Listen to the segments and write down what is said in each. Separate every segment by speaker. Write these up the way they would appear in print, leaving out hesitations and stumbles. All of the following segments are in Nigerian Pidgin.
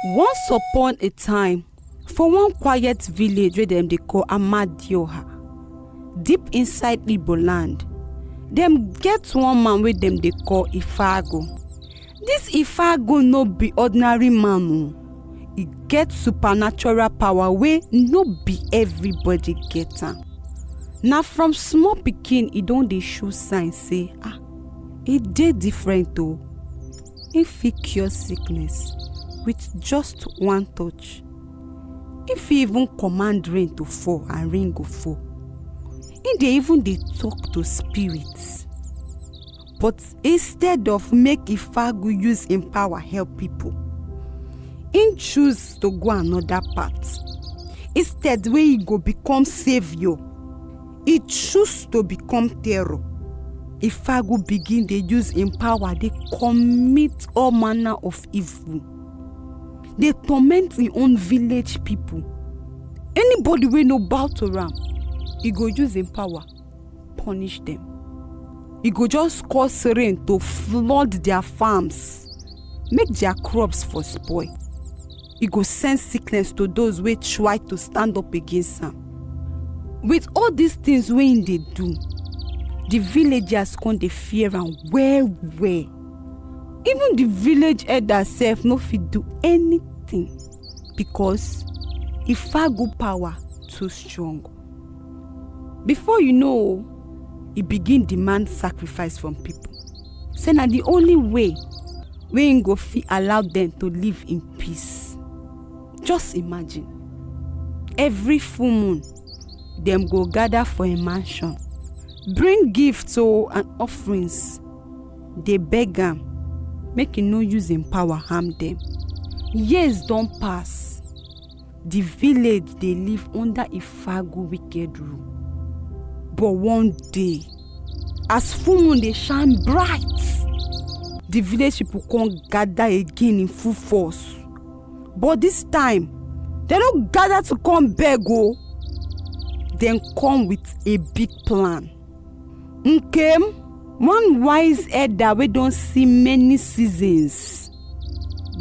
Speaker 1: Once upon a time, for one quiet village where them they call Amadioha, deep inside Igbo land, them get one man where them they call Ifago. This Ifago no be ordinary man. He get supernatural power where no be everybody get am. Now from small pikin, he don't dey show signs say, it dey different though. If he cure sickness with just one touch, if he even command rain to fall and rain go fall, if they even dey talk to spirits. But instead of make Ifagu use him power help people, he choose to go another path. Instead where he go become savior, he choose to become terror. Ifagu begin dey use him power, they commit all manner of evil. They torment his own village people. Anybody wey no bow to am, he go use him power punish them. He go just cause rain to flood their farms, make their crops for spoil. He go send sickness to those wey try to stand up against am. With all these things wey him dey do, the villagers come dey fear am well. Even the village elder sef no fit do anything because Ifagu power too strong. Before you know, he begin demand sacrifice from people. Say na the only way wey him go fit allow them to live in peace. Just imagine, every full moon, them go gather for a mansion, bring gifts and offerings. They beg am make he no use him power harm them. Years don pass. The village they live under Ifagu wicked rule. But one day, as full moon they shine bright, the village people come gather again in full force. But this time, they don't gather to come beg, then come with a big plan. Nkem, one wise elder we don't see many seasons,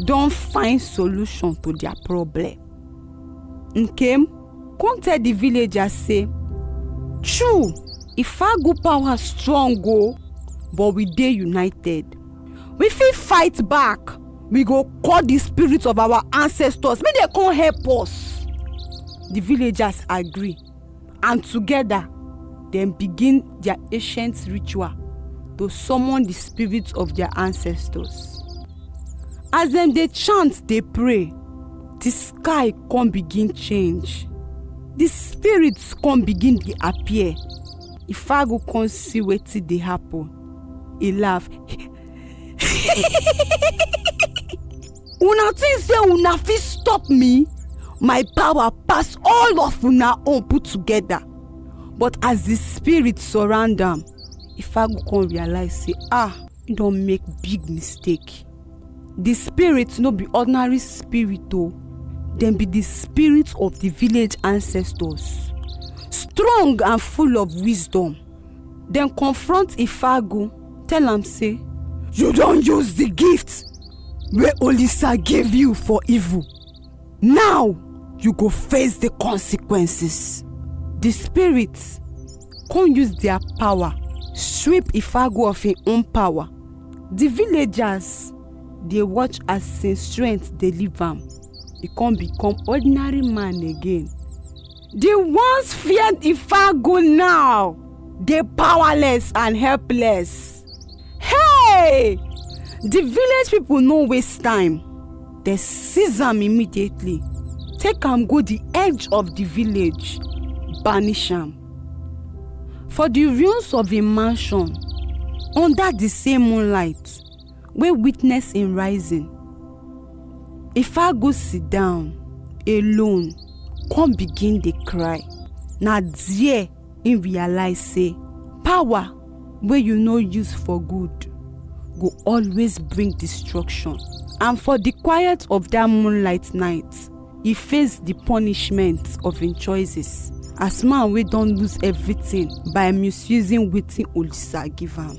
Speaker 1: don't find solution to their problem. Nkem, come tell the villagers say, true, Ifagu power strong but we dey united. We fit fight back. We go call the spirits of our ancestors, may they come help us. The villagers agree, and together them begin their ancient ritual to summon the spirits of their ancestors. As them they chant, they pray, the sky come begin change. The spirits come begin to appear. Ifagu come see wetin dey happen. He laugh. Una think say una fit stop me? My power pass all of una own put together. But as the spirits surround am, Ifagu come realize say, he don't make big mistake. The spirits no be ordinary spirit though. Them be the spirits of the village ancestors, strong and full of wisdom. Then confront Ifagu, tell am say, you don't use the gift where Olisa gave you for evil. Now you go face the consequences. The spirits can't use their power, strip Ifagu of his own power. The villagers, they watch as his strength they leave him. He can't become ordinary man again. The ones feared Ifagu now, they powerless and helpless. Hey! The village people no waste time. They seize him immediately. Take him go the edge of the village, banish him. For the ruins of a mansion, under the same moonlight, we witness in rising. Ifagu sit down, alone, come begin dey cry. Na there him realize say, power where you no use for good go always bring destruction. And for the quiet of that moonlight night, he faced the punishment of his choices. As man we don't lose everything by misusing wetin Olisa give am.